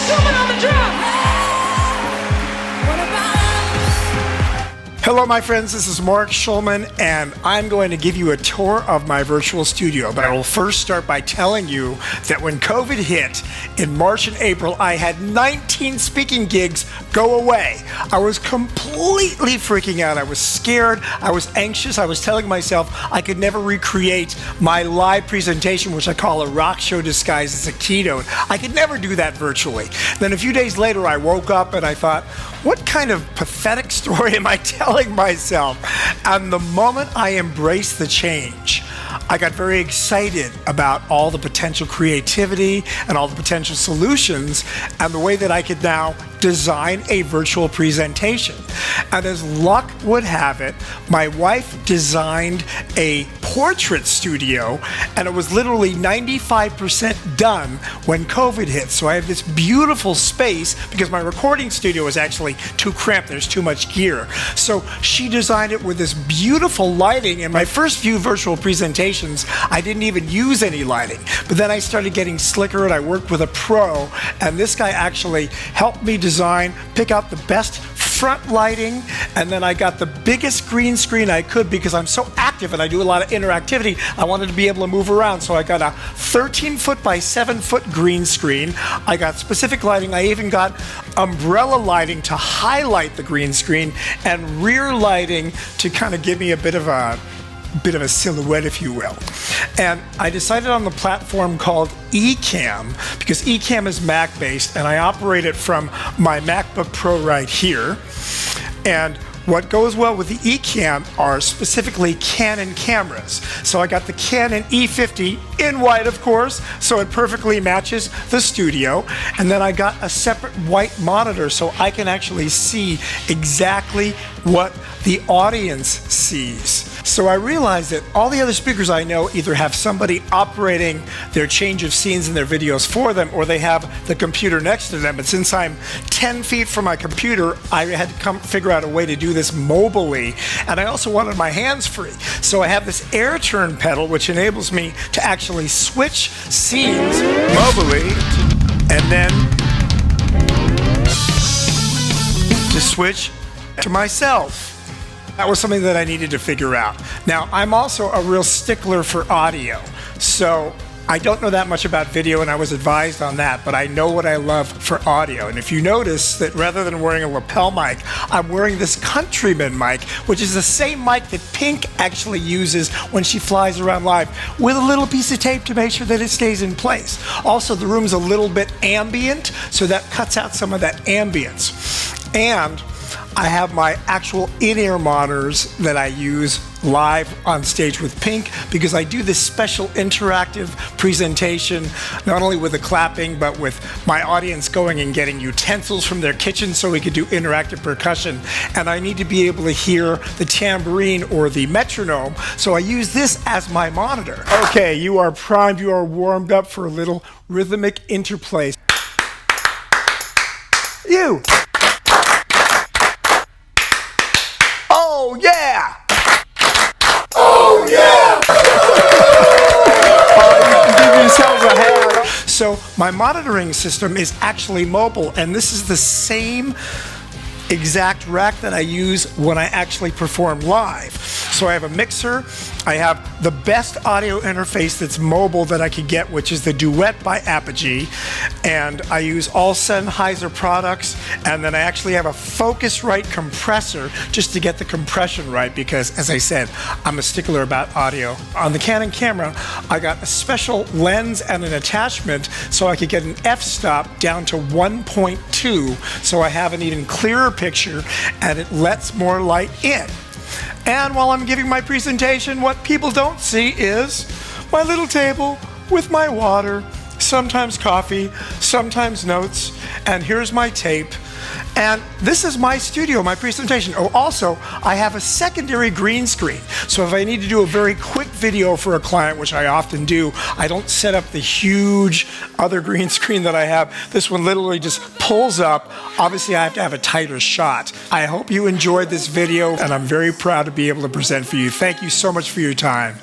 Schulman on the drums. Hello, my friends. This is Mark Schulman, and I'm going to give you a tour of my virtual studio. But I will first start by telling you that when COVID hit in March and April, I had 19 speaking gigs go away. I was completely freaking out. I was scared. I was anxious. I was telling myself I could never recreate my live presentation, which I call a rock show disguised as a keynote. I could never do that virtually. Then a few days later, I woke up and I thought, what kind of pathetic story am I telling myself? And the moment I embraced the change, I got very excited about all the potential creativity and all the potential solutions and the way that I could now design a virtual presentation. And as luck would have it, my wife designed a portrait studio, and it was literally 95% done when COVID hit. So I have this beautiful space because my recording studio is actually too cramped. There's too much gear. So she designed it with this beautiful lighting. And my first few virtual presentations, I didn't even use any lighting. But then I started getting slicker, and I worked with a pro, and this guy actually helped me design, pick out the best front lighting, and then I got the biggest green screen I could because I'm so active and I do a lot of interactivity. I wanted to be able to move around, so I got a 13-foot by 7-foot green screen. I got specific lighting. I even got umbrella lighting to highlight the green screen and rear lighting to kind of give me a bit of a silhouette, if you will. And I decided on the platform called Ecamm because Ecamm is Mac-based, and I operate it from my MacBook Pro right here. And what goes well with the Ecamm are specifically Canon cameras. So I got the Canon E50 in white, of course, so it perfectly matches the studio. And then I got a separate white monitor so I can actually see exactly what the audience sees. So I realized that all the other speakers I know either have somebody operating their change of scenes in their videos for them, or they have the computer next to them. But since I'm 10 feet from my computer, I had to figure out a way to do this mobilely. And I also wanted my hands free. So I have this air turn pedal, which enables me to actually switch scenes mobilely, and then to switch to myself. That was something that I needed to figure out. Now, I'm also a real stickler for audio. So I don't know that much about video, and I was advised on that, but I know what I love for audio. And if you notice that rather than wearing a lapel mic, I'm wearing this Countryman mic, which is the same mic that Pink actually uses when she flies around live, with a little piece of tape to make sure that it stays in place. Also, the room's a little bit ambient, so that cuts out some of that ambience. And I have my actual in-ear monitors that I use live on stage with Pink because I do this special interactive presentation, not only with the clapping, but with my audience going and getting utensils from their kitchen so we could do interactive percussion. And I need to be able to hear the tambourine or the metronome, so I use this as my monitor. Okay, you are primed, you are warmed up for a little rhythmic interplay. You! Oh yeah! Oh yeah! You can give yourselves a hand. So my monitoring system is actually mobile, and this is the same exact rack that I use when I actually perform live. So I have a mixer, I have the best audio interface that's mobile that I could get, which is the Duet by Apogee, and I use all Sennheiser products, and then I actually have a Focusrite compressor just to get the compression right because, as I said, I'm a stickler about audio. On the Canon camera, I got a special lens and an attachment so I could get an f-stop down to 1.2 so I have an even clearer picture and it lets more light in. And while I'm giving my presentation, what people don't see is my little table with my water, sometimes coffee, sometimes notes, and here's my tape. And this is my studio, my presentation. Oh, also, I have a secondary green screen. So if I need to do a very quick video for a client, which I often do, I don't set up the huge other green screen that I have. This one literally just pulls up. Obviously, I have to have a tighter shot. I hope you enjoyed this video, and I'm very proud to be able to present for you. Thank you so much for your time.